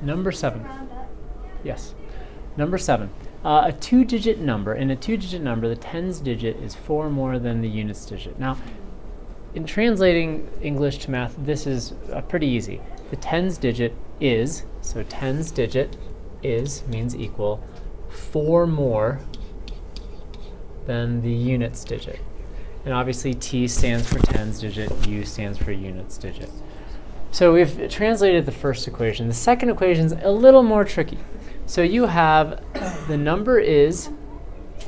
Number 7. Yes. Number 7. A two-digit number. In a two-digit number, the tens digit is 4 more than the units digit. Now, in translating English to math, this is pretty easy. The tens digit is, so tens digit is means equal 4 more than the units digit. And obviously T stands for tens digit, U stands for units digit. So we've translated the first equation. The second equation is a little more tricky. So you have the number is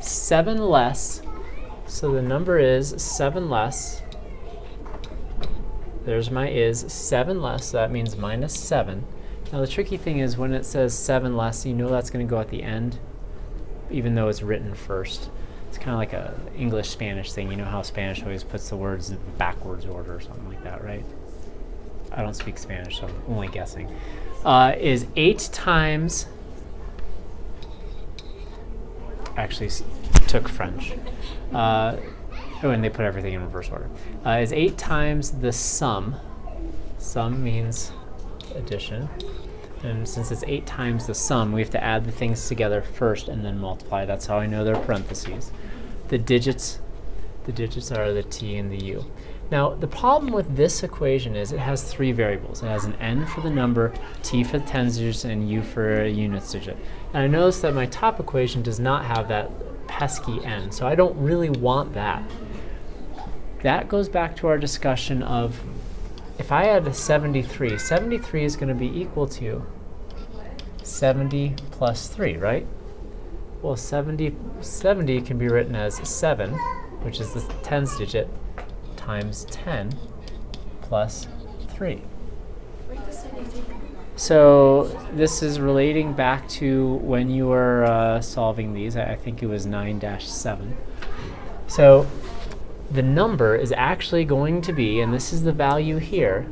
7 less. So the number is 7 less. There's my is 7 less, so that means minus 7. Now the tricky thing is when it says 7 less, you know that's going to go at the end, even though it's written first. It's kind of like a English-Spanish thing. You know how Spanish always puts the words in backwards order or something like that, right? I don't speak Spanish, so I'm only guessing. Is 8 times... Actually took French. And they put everything in reverse order. Is 8 times the sum. Sum means addition. And since it's 8 times the sum, we have to add the things together first and then multiply. That's how I know they're parentheses. The digits are the t and the u. Now, the problem with this equation is it has 3 variables. It has an n for the number, t for the tens digits, and u for a units digit. And I notice that my top equation does not have that pesky n, so I don't really want that. That goes back to our discussion of if I had a 73, 73 is going to be equal to 70 plus 3, right? Well, 70 can be written as 7, which is the tens digit, times 10 plus 3. So this is relating back to when you were solving these. I think it was 9-7. So the number is actually going to be, and this is the value here,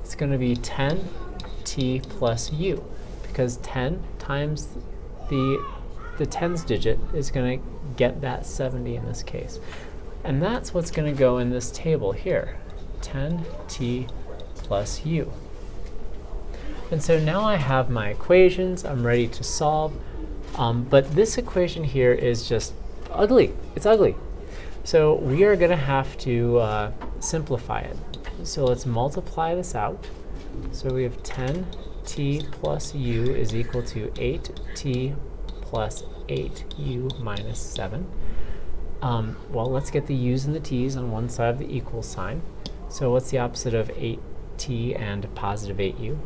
it's going to be 10t plus u, because 10 times the tens digit is going to get that 70 in this case. And that's what's going to go in this table here, 10t plus u. And so now I have my equations. I'm ready to solve. But this equation here is just ugly. It's ugly. So we are going to have to simplify it. So let's multiply this out. So we have 10t plus u is equal to 8t plus 8u minus 7. Well, let's get the u's and the t's on one side of the equal sign. So what's the opposite of 8t and positive 8u?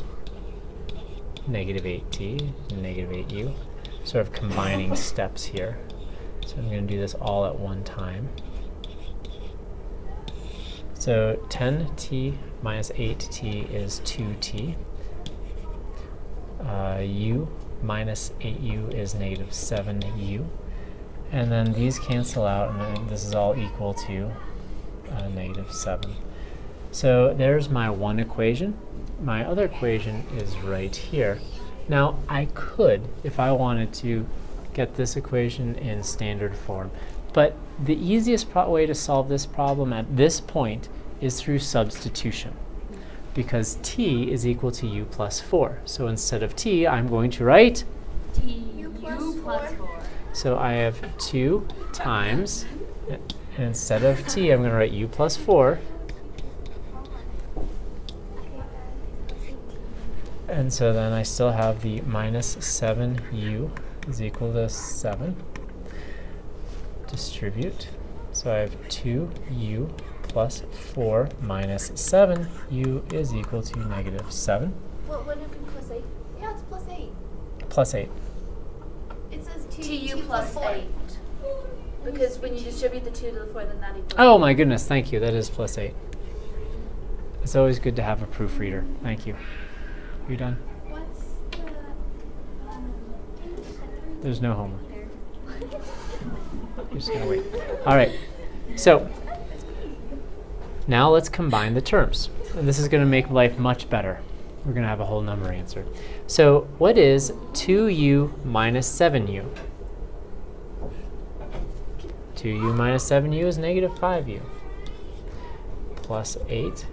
Negative 8t, negative 8u. Sort of combining steps here. So I'm going to do this all at one time. So 10t minus 8t is 2t. U minus 8u is negative 7u. And then these cancel out, and then this is all equal to negative 7. So there's my one equation. My other equation is right here. Now, I could, if I wanted to, get this equation in standard form. But the easiest way to solve this problem at this point is through substitution, because t is equal to u plus 4. So instead of t, I'm going to write u plus 4. So I have 2 times, and instead of t, I'm going to write u plus 4. And so then I still have the minus 7u is equal to 7. Distribute. So I have 2u plus 4 minus 7u is equal to negative 7. What would it be plus 8? Yeah, it's plus 8. Plus 8. It says 2u plus 8. Because when you distribute the 2 to the 4, then that equals... Oh my goodness, thank you. That is plus 8. It's always good to have a proofreader. Thank you. You done? What's the... There's no homework. You're just going to wait. All right. So now let's combine the terms. And this is going to make life much better. We're going to have a whole number answer. So what is 2u minus 7u? 2u minus 7u is negative 5u. Plus 8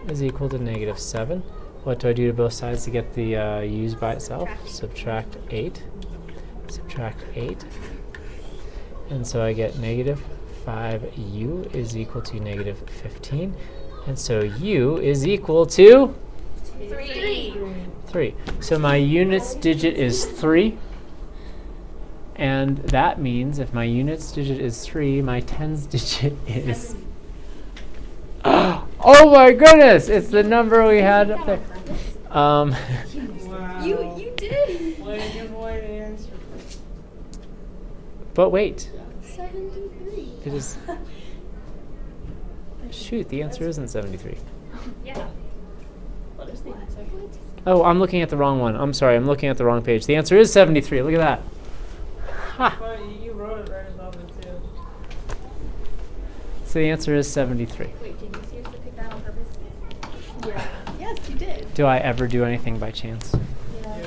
is equal to negative 7. What do I do to both sides to get the u's by itself? Subtract 8. Subtract 8. And so I get negative 5u is equal to negative 15. And so u is equal to 3. 3. So my units digit is 3. And that means if my units digit is 3, my tens digit is... Oh my goodness! It's the number we had up there. Wow. You did. Way to give away the answer. But wait. 73. It is... Shoot, the answer isn't 73. Yeah. What is the answer? Oh, I'm looking at the wrong one. I'm sorry, I'm looking at the wrong page. The answer is 73. Look at that. Ha! Well, you wrote it right above it too. So the answer is 73. Wait, did you seriously pick that on purpose? Yeah. Yes, you did. Do I ever do anything by chance? Yeah.